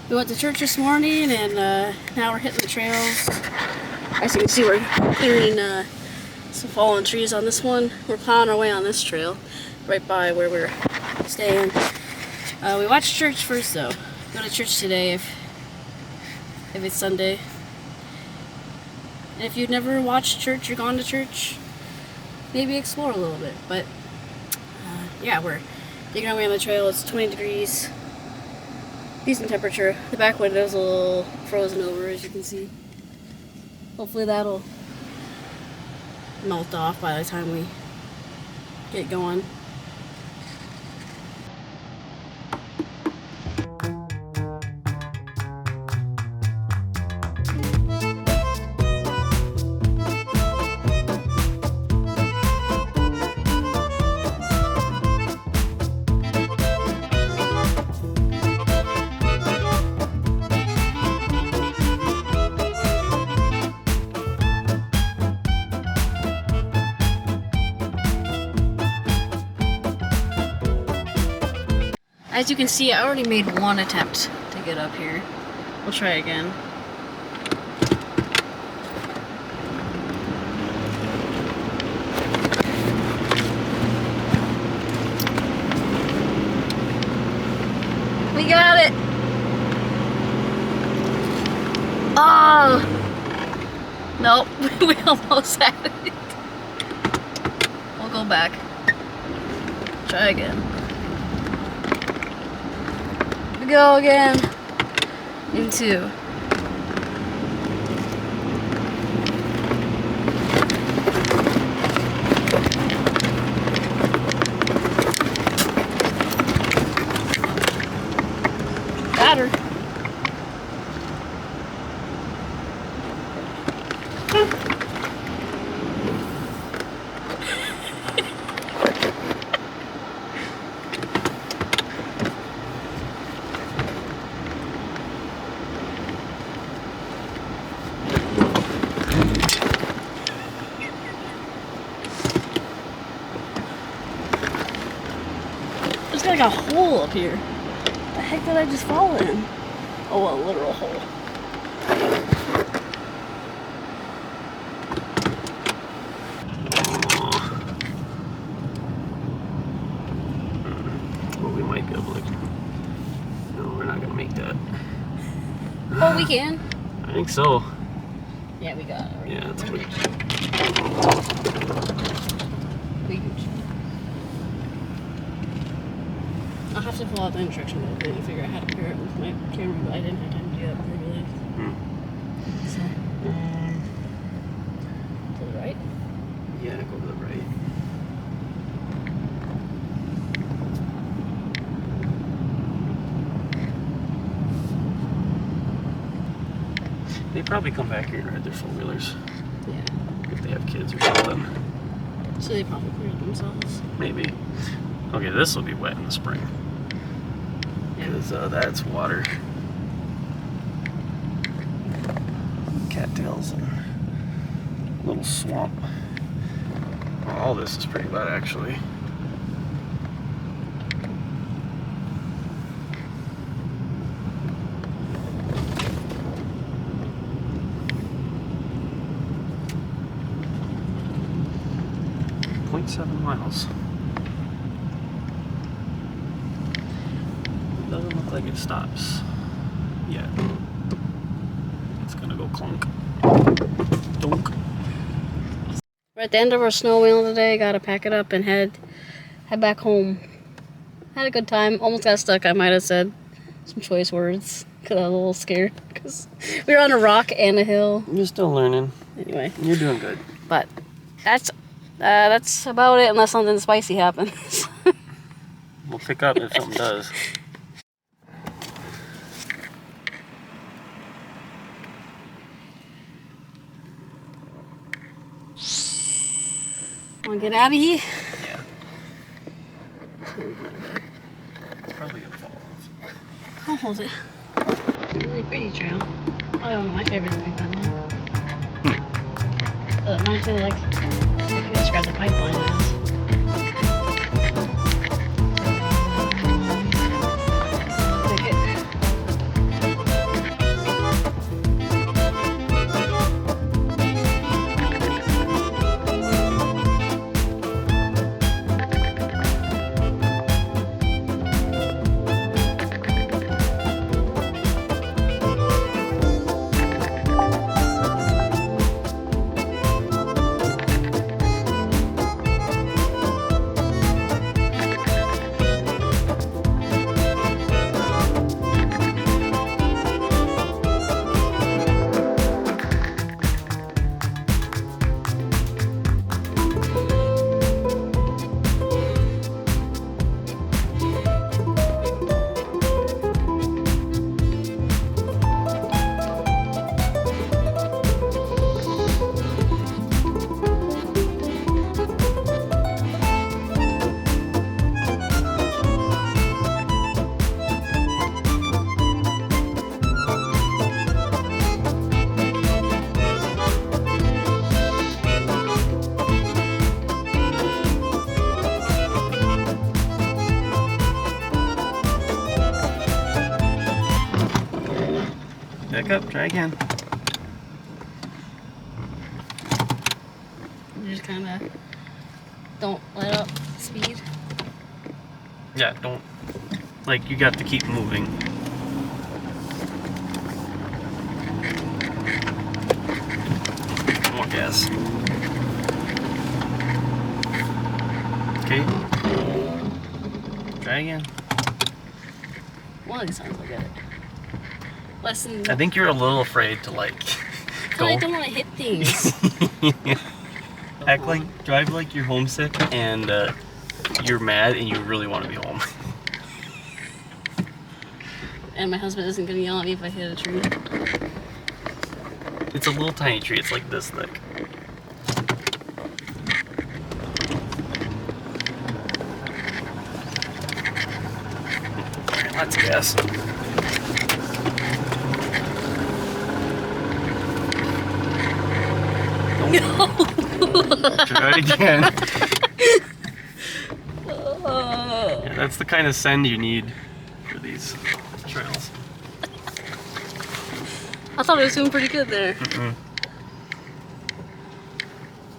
We went to church this morning, and now we're hitting the trails. As you can see, we're clearing some fallen trees on this one. We're plowing our way on this trail, right by where we're staying. We watched church first, though. Go to church today if it's Sunday. And if you've never watched church or gone to church, maybe explore a little bit. But yeah, we're digging our way on the trail. It's 20 degrees. Decent temperature. The back window's a little frozen over, as you can see. Hopefully that'll melt off by the time we get going. As you can see, I already made one attempt to get up here. We'll try again. We got it! Oh! Nope, we almost had it. We'll go back. Try again. Go again. Into. Got her. There's like a hole up here. The heck did I just fall in? Oh, a literal hole. Well, we might be able to. No, we're not gonna make that. Oh, we can. I think so. Yeah, we got it. Yeah, that's good. I'll have to pull out the instruction book and figure out how to pair it with my camera, but I didn't have time to do that before we left. So, to the right? Yeah, go to the right. They probably come back here and ride their four-wheelers. Yeah. If they have kids or something. So they probably cleared themselves. Maybe. Okay, this will be wet in the spring. Because that's water. Cattails and a little swamp. All this is pretty wet, actually. .7 miles. Doesn't look like it stops yet. It's gonna go clunk. Dunk. We're at the end of our snow wheel today. Gotta pack it up and head back home. Had a good time. Almost got stuck. I might have said some choice words because I was a little scared because we were on a rock and a hill. You're still learning. Anyway, You're doing good. but that's about it unless something spicy happens. We'll pick up if something does. Wanna get out of here? Yeah. It's probably gonna fall off. I'll hold it. Really pretty trail. Probably one of my favorites we've done now. It reminds me like I can describe the pipeline as. Take it. Back up, try again. You just kind of don't let up speed. Yeah, don't, like, you got to keep moving. More gas. Okay. Try again. One of these times I'll get it. Less than. I think you're a little afraid to, like, go. I don't want to hit things. Act like, drive like you're homesick and you're mad and you really want to be home. And my husband isn't going to yell at me if I hit a tree. It's a little tiny tree, it's like this thick. Alright, lots of gas. No! Try again. Yeah, that's the kind of send you need for these trails. I thought I was doing pretty good there.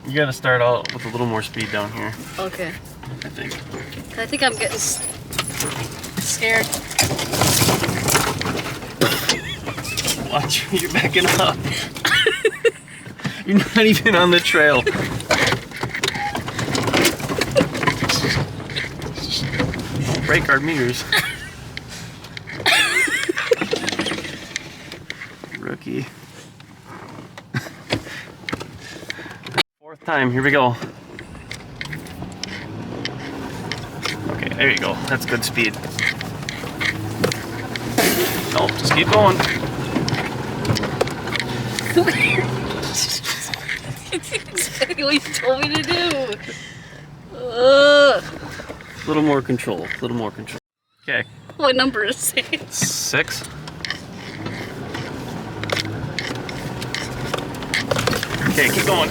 You gotta start out with a little more speed down here, Okay. I think. I think I'm getting scared. Watch, you're backing up. You're not even on the trail. Don't break our meters. Rookie. Fourth time, here we go. Okay, there you go. That's good speed. No, just keep going. Exactly what you told me to do. A little more control. A little more control. Okay. What number is it? 6. Okay, keep going.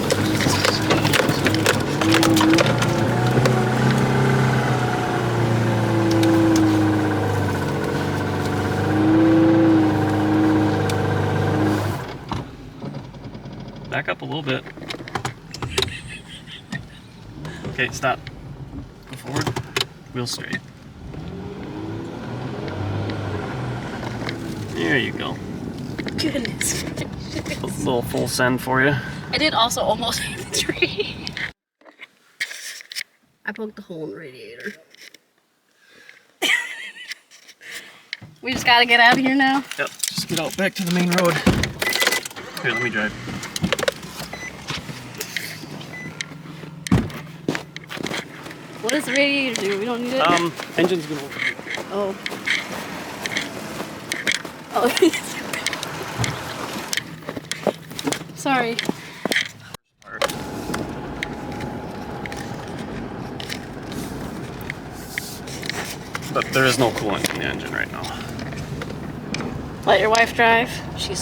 Back up a little bit. Okay, stop. Go forward. Wheel straight. There you go. Goodness. A little full send for you. I did also almost hit the tree. I poked a hole in the radiator. We just gotta get out of here now. Yep, just get out back to the main road. Here, let me drive. What does the radiator do? We don't need it? Engine's gonna work. Oh. Oh. Sorry. But there is no coolant in the engine right now. Let your wife drive. She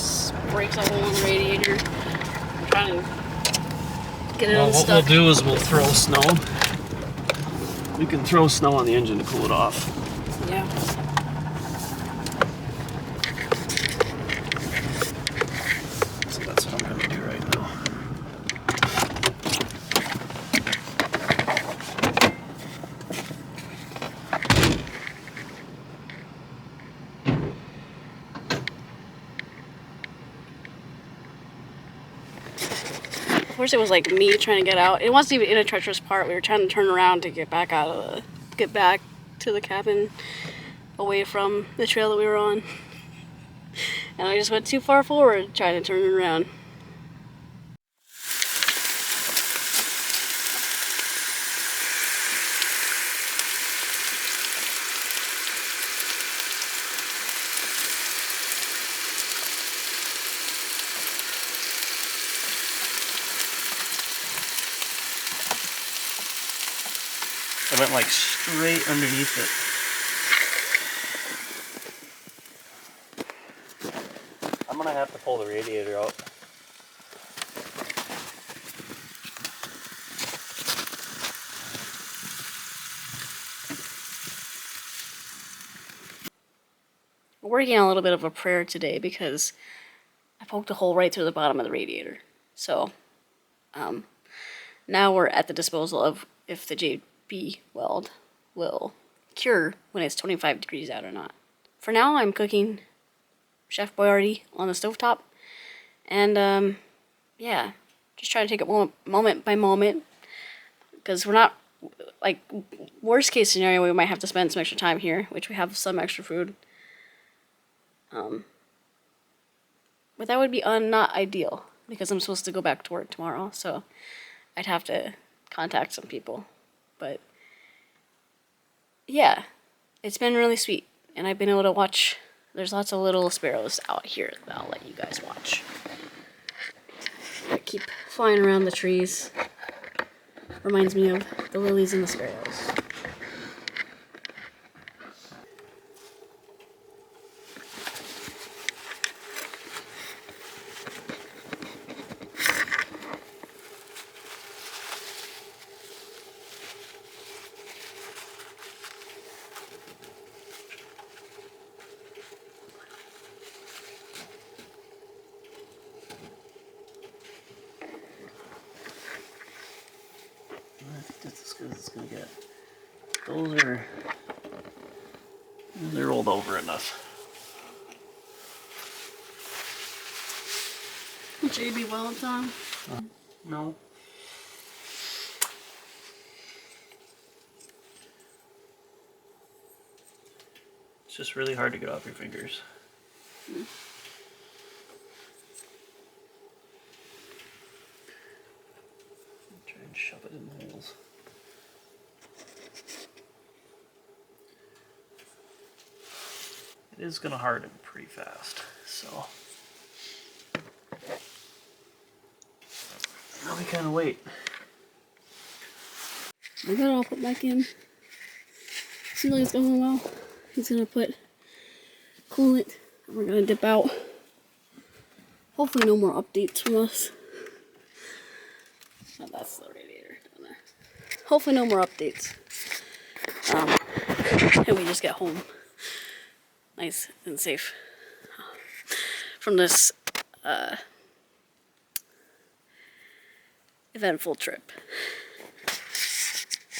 breaks a hole in the radiator. I'm trying to get it unstuck. What we'll do is we'll throw snow. We can throw snow on the engine to cool it off. Yeah. So that's what I'm going to do right now. Of course, it was like me trying to get out. It wasn't even in a treacherous part. We were trying to turn around to get back to the cabin, away from the trail that we were on. And I just went too far forward trying to turn it around. I went like straight underneath it. I'm gonna have to pull the radiator out. We're working on a little bit of a prayer today because I poked a hole right through the bottom of the radiator. So now we're at the disposal of if the JB weld will cure when it's 25 degrees out or not. For now, I'm cooking Chef Boyardee on the stovetop. And yeah, just trying to take it moment by moment. Because we're not, like, worst case scenario, we might have to spend some extra time here, which we have some extra food. But that would be not ideal, because I'm supposed to go back to work tomorrow, so I'd have to contact some people. But yeah, it's been really sweet, and I've been able to watch. There's lots of little sparrows out here that I'll let you guys watch. They keep flying around the trees. Reminds me of the lilies and the sparrows. I think that's as good as it's gonna get. They're rolled over enough. JB welds on? No. It's just really hard to get off your fingers. Try and shove it in the holes. It is gonna harden pretty fast, so now we kind of wait. I got it all put back in. Seems like it's going well. He's gonna put coolant, and we're gonna dip out. Hopefully no more updates from us. Oh, that's the radiator down there. Hopefully no more updates. And we just get home nice and safe from this eventful trip.